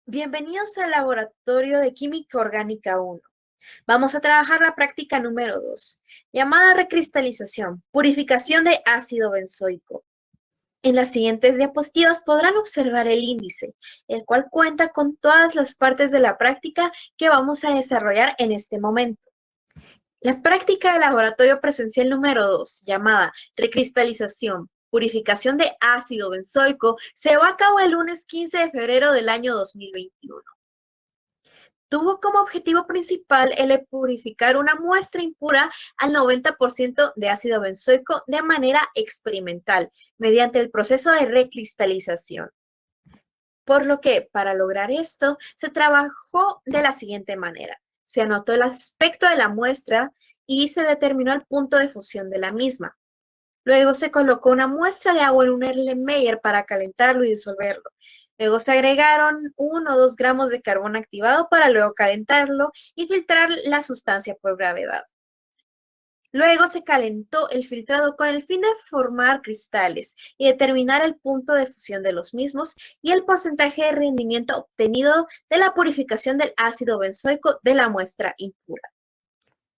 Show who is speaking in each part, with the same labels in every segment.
Speaker 1: Bienvenidos al Laboratorio de Química Orgánica 1. Vamos a trabajar la práctica número 2, llamada recristalización, purificación de ácido benzoico. En las siguientes diapositivas podrán observar el índice, el cual cuenta con todas las partes de la práctica que vamos a desarrollar en este momento. La práctica de laboratorio presencial número 2, llamada recristalización, purificación de ácido benzoico, se llevó a cabo el lunes 15 de febrero del año 2021. Tuvo como objetivo principal el de purificar una muestra impura al 90% de ácido benzoico de manera experimental, mediante el proceso de recristalización. Por lo que, para lograr esto, se trabajó de la siguiente manera. Se anotó el aspecto de la muestra y se determinó el punto de fusión de la misma. Luego se colocó una muestra de agua en un Erlenmeyer para calentarlo y disolverlo. Luego se agregaron 1 o 2 gramos de carbón activado para luego calentarlo y filtrar la sustancia por gravedad. Luego se calentó el filtrado con el fin de formar cristales y determinar el punto de fusión de los mismos y el porcentaje de rendimiento obtenido de la purificación del ácido benzoico de la muestra impura.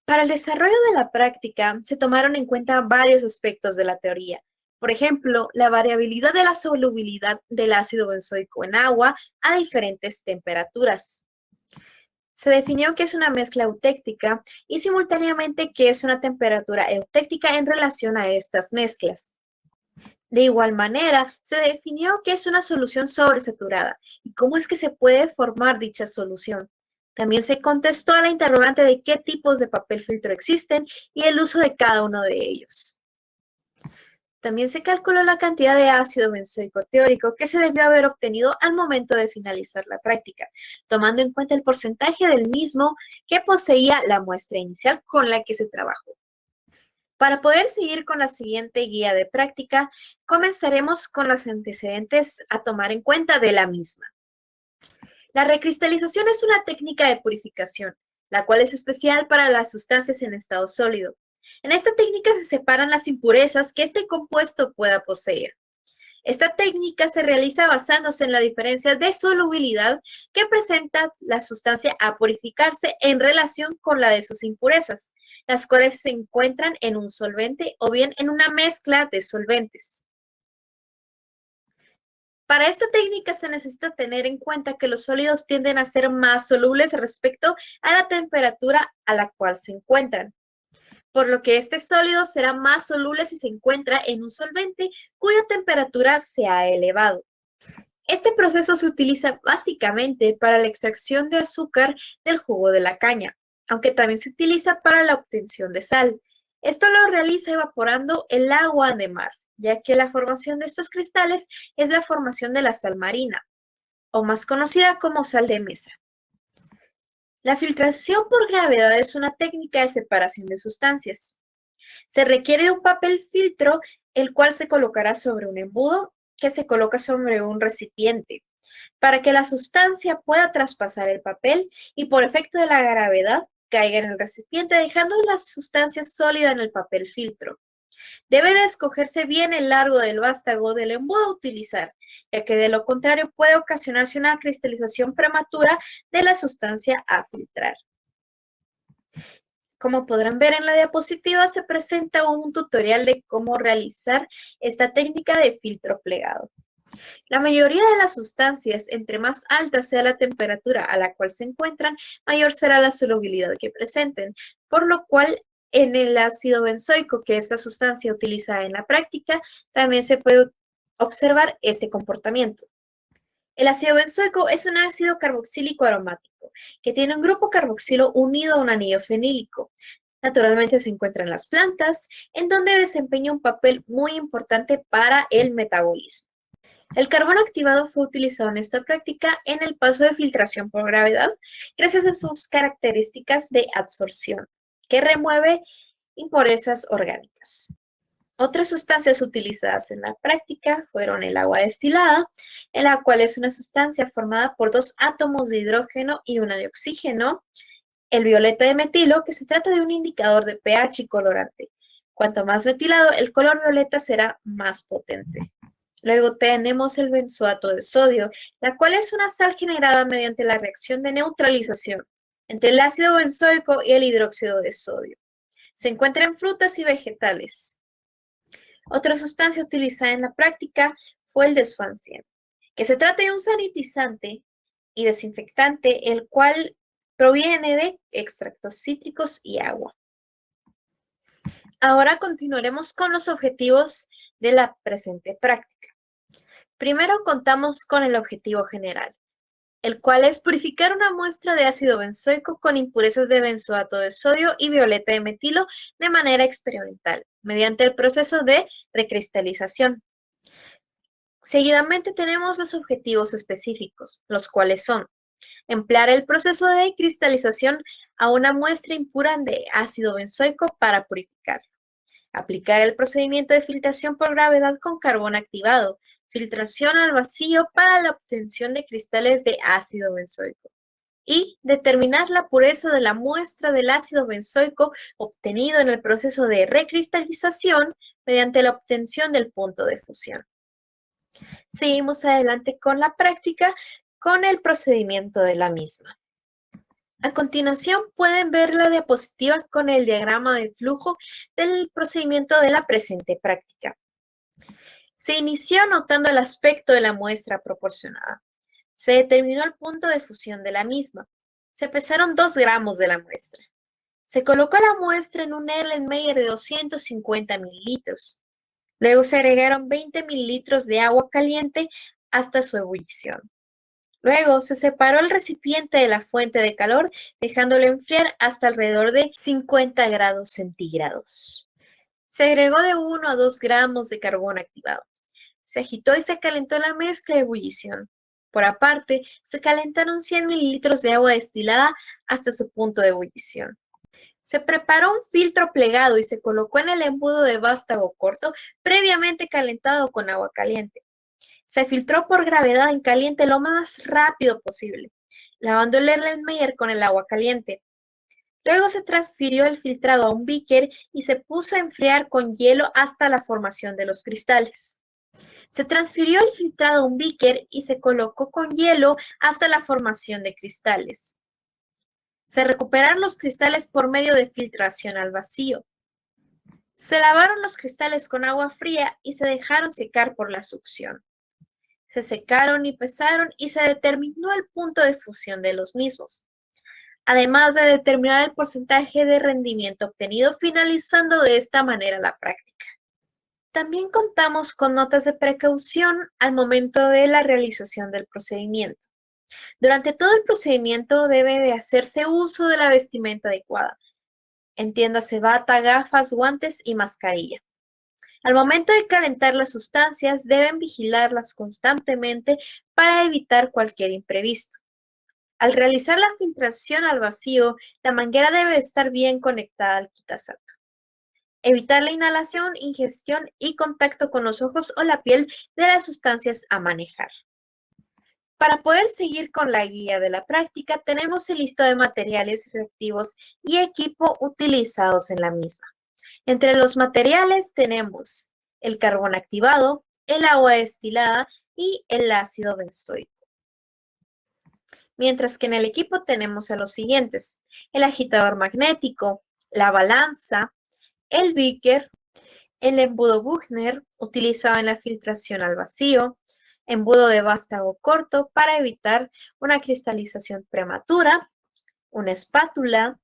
Speaker 1: Para el desarrollo de la práctica se tomaron en cuenta varios aspectos de la teoría. Por ejemplo, la variabilidad de la solubilidad del ácido benzoico en agua a diferentes temperaturas. Se definió que es una mezcla eutéctica y simultáneamente que es una temperatura eutéctica en relación a estas mezclas. De igual manera, se definió que es una solución sobresaturada y cómo es que se puede formar dicha solución. También se contestó a la interrogante de qué tipos de papel filtro existen y el uso de cada uno de ellos. También se calculó la cantidad de ácido benzoico teórico que se debió haber obtenido al momento de finalizar la práctica, tomando en cuenta el porcentaje del mismo que poseía la muestra inicial con la que se trabajó. Para poder seguir con la siguiente guía de práctica, comenzaremos con los antecedentes a tomar en cuenta de la misma. La recristalización es una técnica de purificación, la cual es especial para las sustancias en estado sólido. En esta técnica se separan las impurezas que este compuesto pueda poseer. Esta técnica se realiza basándose en la diferencia de solubilidad que presenta la sustancia a purificarse en relación con la de sus impurezas, las cuales se encuentran en un solvente o bien en una mezcla de solventes. Para esta técnica se necesita tener en cuenta que los sólidos tienden a ser más solubles respecto a la temperatura a la cual se encuentran, por lo que este sólido será más soluble si se encuentra en un solvente cuya temperatura se ha elevado. Este proceso se utiliza básicamente para la extracción de azúcar del jugo de la caña, aunque también se utiliza para la obtención de sal. Esto lo realiza evaporando el agua de mar, ya que la formación de estos cristales es la formación de la sal marina, o más conocida como sal de mesa. La filtración por gravedad es una técnica de separación de sustancias. Se requiere de un papel filtro, el cual se colocará sobre un embudo que se coloca sobre un recipiente, para que la sustancia pueda traspasar el papel y por efecto de la gravedad caiga en el recipiente, dejando la sustancia sólida en el papel filtro. Debe de escogerse bien el largo del vástago del embudo a utilizar, ya que de lo contrario puede ocasionarse una cristalización prematura de la sustancia a filtrar. Como podrán ver en la diapositiva, se presenta un tutorial de cómo realizar esta técnica de filtro plegado. La mayoría de las sustancias, entre más alta sea la temperatura a la cual se encuentran, mayor será la solubilidad que presenten, por lo cual en el ácido benzoico, que es la sustancia utilizada en la práctica, también se puede observar este comportamiento. El ácido benzoico es un ácido carboxílico aromático que tiene un grupo carboxilo unido a un anillo fenílico. Naturalmente se encuentra en las plantas, en donde desempeña un papel muy importante para el metabolismo. El carbón activado fue utilizado en esta práctica en el paso de filtración por gravedad, gracias a sus características de absorción, que remueve impurezas orgánicas. Otras sustancias utilizadas en la práctica fueron el agua destilada, en la cual es una sustancia formada por dos átomos de hidrógeno y una de oxígeno, el violeta de metilo, que se trata de un indicador de pH y colorante. Cuanto más metilado, el color violeta será más potente. Luego tenemos el benzoato de sodio, la cual es una sal generada mediante la reacción de neutralización entre el ácido benzoico y el hidróxido de sodio. Se encuentra en frutas y vegetales. Otra sustancia utilizada en la práctica fue el desfanciente, que se trata de un sanitizante y desinfectante, el cual proviene de extractos cítricos y agua. Ahora continuaremos con los objetivos de la presente práctica. Primero contamos con el objetivo general, el cual es purificar una muestra de ácido benzoico con impurezas de benzoato de sodio y violeta de metilo de manera experimental, mediante el proceso de recristalización. Seguidamente tenemos los objetivos específicos, los cuales son emplear el proceso de cristalización a una muestra impura de ácido benzoico para purificar. Aplicar el procedimiento de filtración por gravedad con carbón activado. Filtración al vacío para la obtención de cristales de ácido benzoico. Y determinar la pureza de la muestra del ácido benzoico obtenido en el proceso de recristalización mediante la obtención del punto de fusión. Seguimos adelante con la práctica con el procedimiento de la misma. A continuación pueden ver la diapositiva con el diagrama de flujo del procedimiento de la presente práctica. Se inició anotando el aspecto de la muestra proporcionada. Se determinó el punto de fusión de la misma. Se pesaron 2 gramos de la muestra. Se colocó la muestra en un Erlenmeyer de 250 mililitros. Luego se agregaron 20 mililitros de agua caliente hasta su ebullición. Luego se separó el recipiente de la fuente de calor, dejándolo enfriar hasta alrededor de 50 grados centígrados. Se agregó de 1 a 2 gramos de carbón activado. Se agitó y se calentó la mezcla de ebullición. Por aparte, se calentaron 100 mililitros de agua destilada hasta su punto de ebullición. Se preparó un filtro plegado y se colocó en el embudo de vástago corto previamente calentado con agua caliente. Se filtró por gravedad en caliente lo más rápido posible, lavando el Erlenmeyer con el agua caliente. Luego se transfirió el filtrado a un beaker y se puso a enfriar con hielo hasta la formación de los cristales. Se transfirió el filtrado a un beaker y se colocó con hielo hasta la formación de cristales. Se recuperaron los cristales por medio de filtración al vacío. Se lavaron los cristales con agua fría y se dejaron secar por la succión. Se secaron y pesaron y se determinó el punto de fusión de los mismos, además de determinar el porcentaje de rendimiento obtenido, finalizando de esta manera la práctica. También contamos con notas de precaución al momento de la realización del procedimiento. Durante todo el procedimiento debe de hacerse uso de la vestimenta adecuada, entiéndase bata, gafas, guantes y mascarilla. Al momento de calentar las sustancias, deben vigilarlas constantemente para evitar cualquier imprevisto. Al realizar la filtración al vacío, la manguera debe estar bien conectada al quitasato. Evitar la inhalación, ingestión y contacto con los ojos o la piel de las sustancias a manejar. Para poder seguir con la guía de la práctica, tenemos el listado de materiales reactivos y equipo utilizados en la misma. Entre los materiales tenemos el carbón activado, el agua destilada y el ácido benzoico. Mientras que en el equipo tenemos a los siguientes: el agitador magnético, la balanza, el beaker, el embudo Buchner utilizado en la filtración al vacío, embudo de vástago corto para evitar una cristalización prematura, una espátula,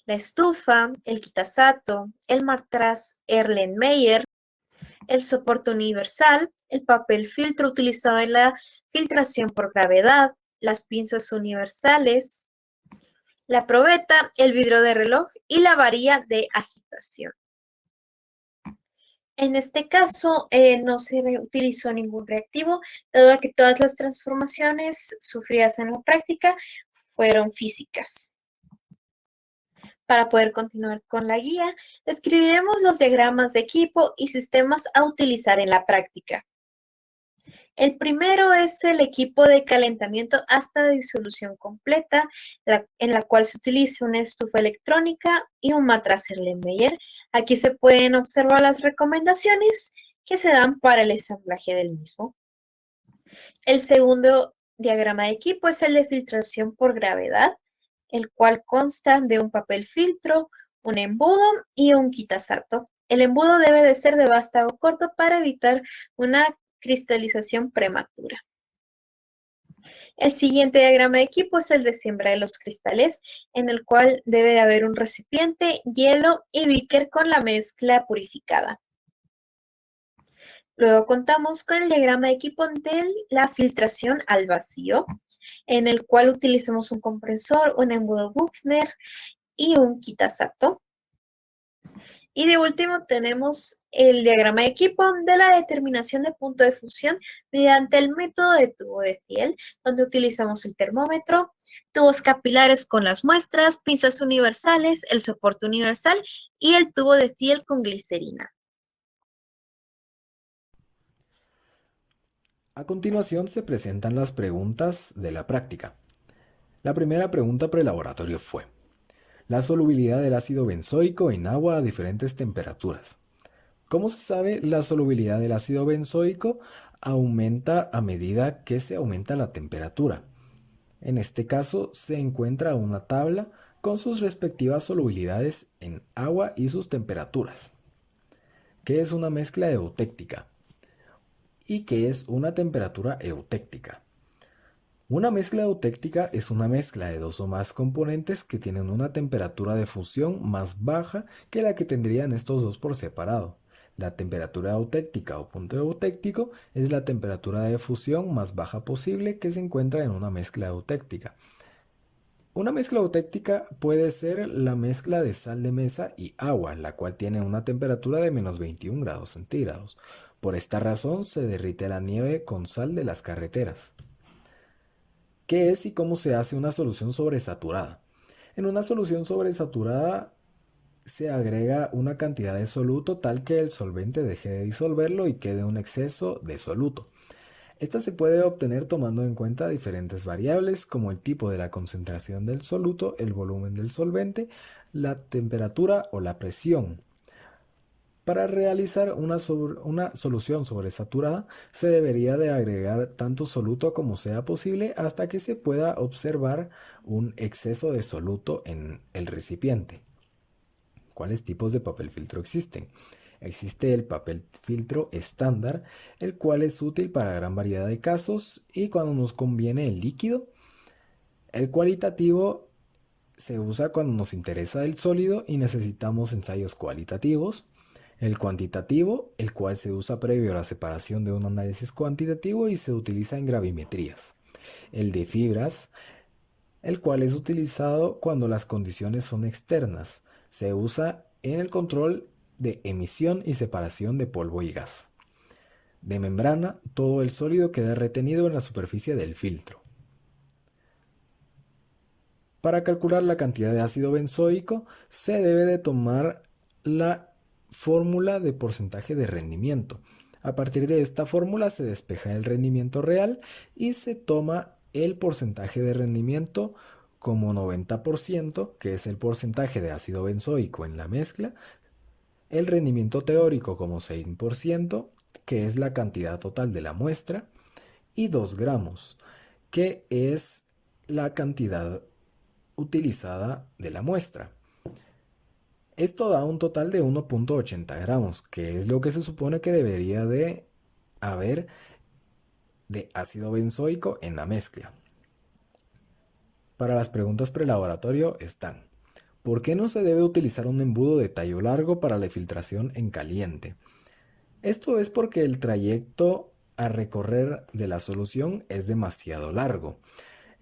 Speaker 1: la estufa, el quitasato, el matraz Erlenmeyer, el soporte universal, el papel filtro utilizado en la filtración por gravedad, las pinzas universales, la probeta, el vidrio de reloj y la varilla de agitación. En este caso, no se utilizó ningún reactivo, dado que todas las transformaciones sufridas en la práctica fueron físicas. Para poder continuar con la guía, describiremos los diagramas de equipo y sistemas a utilizar en la práctica. El primero es el equipo de calentamiento hasta disolución completa, en la cual se utiliza una estufa electrónica y un matraz Erlenmeyer. Aquí se pueden observar las recomendaciones que se dan para el ensamblaje del mismo. El segundo diagrama de equipo es el de filtración por gravedad, el cual consta de un papel filtro, un embudo y un quitasato. El embudo debe de ser de vástago corto para evitar una cristalización prematura. El siguiente diagrama de equipo es el de siembra de los cristales, en el cual debe de haber un recipiente, hielo y beaker con la mezcla purificada. Luego contamos con el diagrama de equipo de la filtración al vacío, en el cual utilizamos un compresor, un embudo Buchner y un quitasato. Y de último tenemos el diagrama de equipo de la determinación de punto de fusión mediante el método de tubo de Thiel, donde utilizamos el termómetro, tubos capilares con las muestras, pinzas universales, el soporte universal y el tubo de Thiel con glicerina.
Speaker 2: A continuación se presentan las preguntas de la práctica. La primera pregunta prelaboratorio fue: la solubilidad del ácido benzoico en agua a diferentes temperaturas. ¿Cómo se sabe? La solubilidad del ácido benzoico aumenta a medida que se aumenta la temperatura. En este caso se encuentra una tabla con sus respectivas solubilidades en agua y sus temperaturas. ¿Qué es una mezcla eutéctica? ¿Y qué es una temperatura eutéctica? Una mezcla eutéctica es una mezcla de dos o más componentes que tienen una temperatura de fusión más baja que la que tendrían estos dos por separado. La temperatura eutéctica o punto eutéctico es la temperatura de fusión más baja posible que se encuentra en una mezcla eutéctica. Una mezcla eutéctica puede ser la mezcla de sal de mesa y agua, la cual tiene una temperatura de menos 21 grados centígrados. Por esta razón se derrite la nieve con sal de las carreteras. ¿Qué es y cómo se hace una solución sobresaturada? En una solución sobresaturada se agrega una cantidad de soluto tal que el solvente deje de disolverlo y quede un exceso de soluto. Esta se puede obtener tomando en cuenta diferentes variables como el tipo de la concentración del soluto, el volumen del solvente, la temperatura o la presión. Para realizar una solución sobresaturada se debería de agregar tanto soluto como sea posible hasta que se pueda observar un exceso de soluto en el recipiente. ¿Cuáles tipos de papel filtro existen? Existe el papel filtro estándar, el cual es útil para gran variedad de casos y cuando nos conviene el líquido. El cualitativo se usa cuando nos interesa el sólido y necesitamos ensayos cualitativos. El cuantitativo, el cual se usa previo a la separación de un análisis cuantitativo y se utiliza en gravimetrías. El de fibras, el cual es utilizado cuando las condiciones son externas. Se usa en el control de emisión y separación de polvo y gas. De membrana, todo el sólido queda retenido en la superficie del filtro. Para calcular la cantidad de ácido benzoico, se debe de tomar la fórmula de porcentaje de rendimiento. A partir de esta fórmula se despeja el rendimiento real y se toma el porcentaje de rendimiento como 90%, que es el porcentaje de ácido benzoico en la mezcla, el rendimiento teórico como 6%, que es la cantidad total de la muestra, y 2 gramos, que es la cantidad utilizada de la muestra. Esto da un total de 1.80 gramos, que es lo que se supone que debería de haber de ácido benzoico en la mezcla. Para las preguntas prelaboratorio están: ¿por qué no se debe utilizar un embudo de tallo largo para la filtración en caliente? Esto es porque el trayecto a recorrer de la solución es demasiado largo.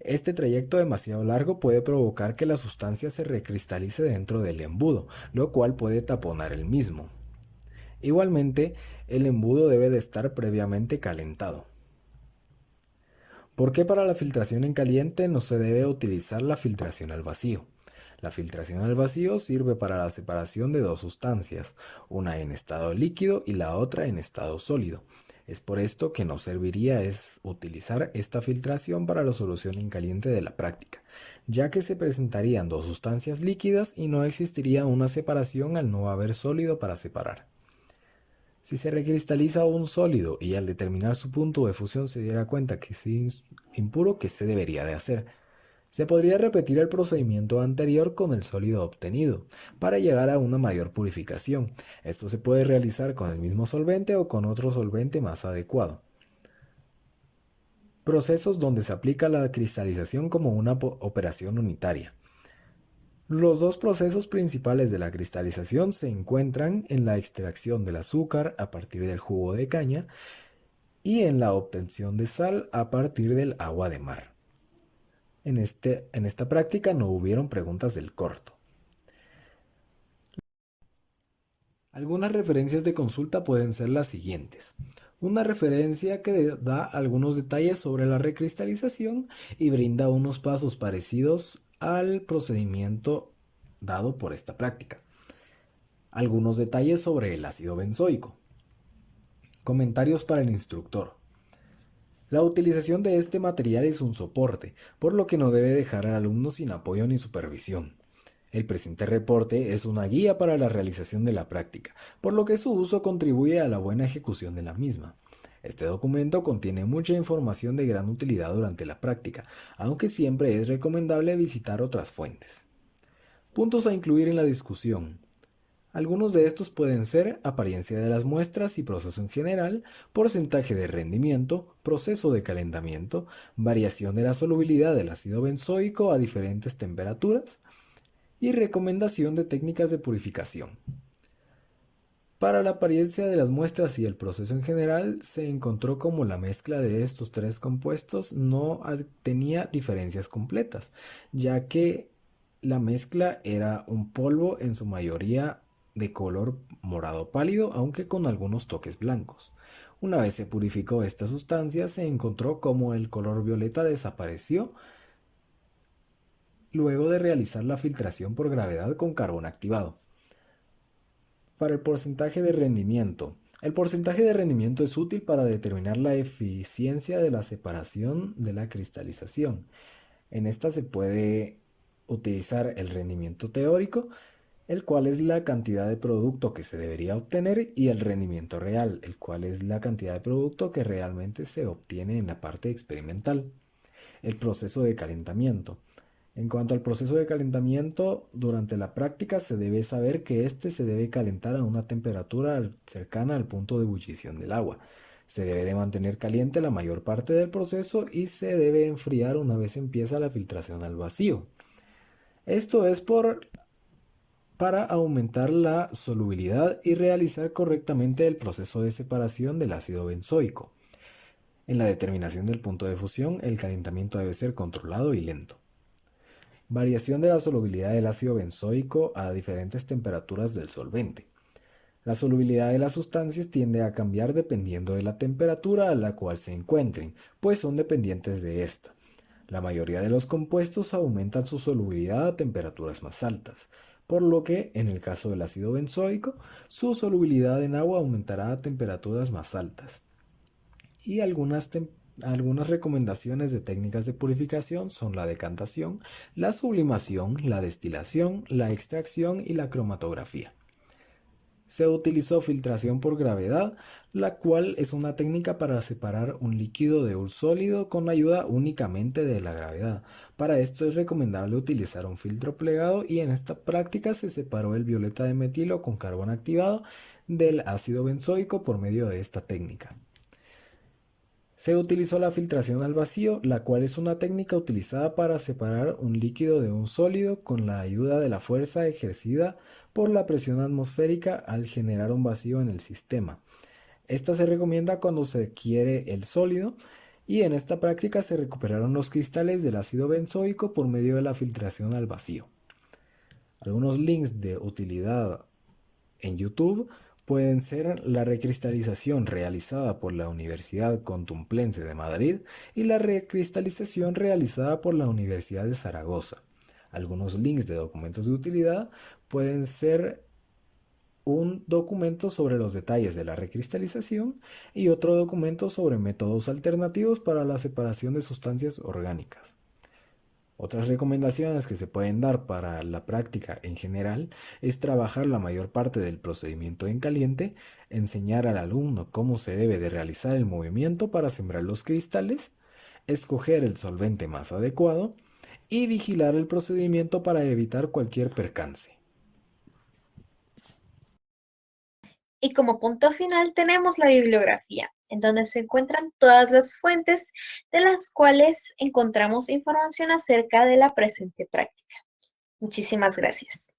Speaker 2: Este trayecto demasiado largo puede provocar que la sustancia se recristalice dentro del embudo, lo cual puede taponar el mismo. Igualmente, el embudo debe de estar previamente calentado. ¿Por qué para la filtración en caliente no se debe utilizar la filtración al vacío? La filtración al vacío sirve para la separación de dos sustancias, una en estado líquido y la otra en estado sólido. Es por esto que nos serviría utilizar esta filtración para la solución en caliente de la práctica, ya que se presentarían dos sustancias líquidas y no existiría una separación al no haber sólido para separar. Si se recristaliza un sólido y al determinar su punto de fusión se diera cuenta que es impuro, ¿qué se debería de hacer? Se podría repetir el procedimiento anterior con el sólido obtenido, para llegar a una mayor purificación. Esto se puede realizar con el mismo solvente o con otro solvente más adecuado. Procesos donde se aplica la cristalización como una operación unitaria. Los dos procesos principales de la cristalización se encuentran en la extracción del azúcar a partir del jugo de caña y en la obtención de sal a partir del agua de mar. En esta práctica no hubieron preguntas del corto. Algunas referencias de consulta pueden ser las siguientes. Una referencia que da algunos detalles sobre la recristalización y brinda unos pasos parecidos al procedimiento dado por esta práctica. Algunos detalles sobre el ácido benzoico. Comentarios para el instructor. La utilización de este material es un soporte, por lo que no debe dejar al alumno sin apoyo ni supervisión. El presente reporte es una guía para la realización de la práctica, por lo que su uso contribuye a la buena ejecución de la misma. Este documento contiene mucha información de gran utilidad durante la práctica, aunque siempre es recomendable visitar otras fuentes. Puntos a incluir en la discusión. Algunos de estos pueden ser apariencia de las muestras y proceso en general, porcentaje de rendimiento, proceso de calentamiento, variación de la solubilidad del ácido benzoico a diferentes temperaturas y recomendación de técnicas de purificación. Para la apariencia de las muestras y el proceso en general, se encontró como la mezcla de estos tres compuestos no tenía diferencias completas, ya que la mezcla era un polvo en su mayoría de color morado pálido, aunque con algunos toques blancos. Una vez se purificó esta sustancia, se encontró como el color violeta desapareció luego de realizar la filtración por gravedad con carbón activado. Para el porcentaje de rendimiento. El porcentaje de rendimiento es útil para determinar la eficiencia de la separación de la cristalización. En esta se puede utilizar el rendimiento teórico, el cual es la cantidad de producto que se debería obtener, y el rendimiento real, el cual es la cantidad de producto que realmente se obtiene en la parte experimental. El proceso de calentamiento. En cuanto al proceso de calentamiento, durante la práctica se debe saber que éste se debe calentar a una temperatura cercana al punto de ebullición del agua. Se debe de mantener caliente la mayor parte del proceso y se debe enfriar una vez empieza la filtración al vacío. Esto es para aumentar la solubilidad y realizar correctamente el proceso de separación del ácido benzoico. En la determinación del punto de fusión, el calentamiento debe ser controlado y lento. Variación de la solubilidad del ácido benzoico a diferentes temperaturas del solvente. La solubilidad de las sustancias tiende a cambiar dependiendo de la temperatura a la cual se encuentren, pues son dependientes de esta. La mayoría de los compuestos aumentan su solubilidad a temperaturas más altas, por lo que, en el caso del ácido benzoico, su solubilidad en agua aumentará a temperaturas más altas. Y algunas recomendaciones de técnicas de purificación son la decantación, la sublimación, la destilación, la extracción y la cromatografía. Se utilizó filtración por gravedad, la cual es una técnica para separar un líquido de un sólido con ayuda únicamente de la gravedad. Para esto es recomendable utilizar un filtro plegado, y en esta práctica se separó el violeta de metilo con carbón activado del ácido benzoico por medio de esta técnica. Se utilizó la filtración al vacío, la cual es una técnica utilizada para separar un líquido de un sólido con la ayuda de la fuerza ejercida por la presión atmosférica al generar un vacío en el sistema. Esta se recomienda cuando se quiere el sólido, y en esta práctica se recuperaron los cristales del ácido benzoico por medio de la filtración al vacío. Algunos links de utilidad en YouTube pueden ser la recristalización realizada por la Universidad Complutense de Madrid y la recristalización realizada por la Universidad de Zaragoza. Algunos links de documentos de utilidad pueden ser un documento sobre los detalles de la recristalización y otro documento sobre métodos alternativos para la separación de sustancias orgánicas. Otras recomendaciones que se pueden dar para la práctica en general es trabajar la mayor parte del procedimiento en caliente, enseñar al alumno cómo se debe de realizar el movimiento para sembrar los cristales, escoger el solvente más adecuado y vigilar el procedimiento para evitar cualquier percance.
Speaker 1: Y como punto final tenemos la bibliografía, en donde se encuentran todas las fuentes de las cuales encontramos información acerca de la presente práctica. Muchísimas gracias.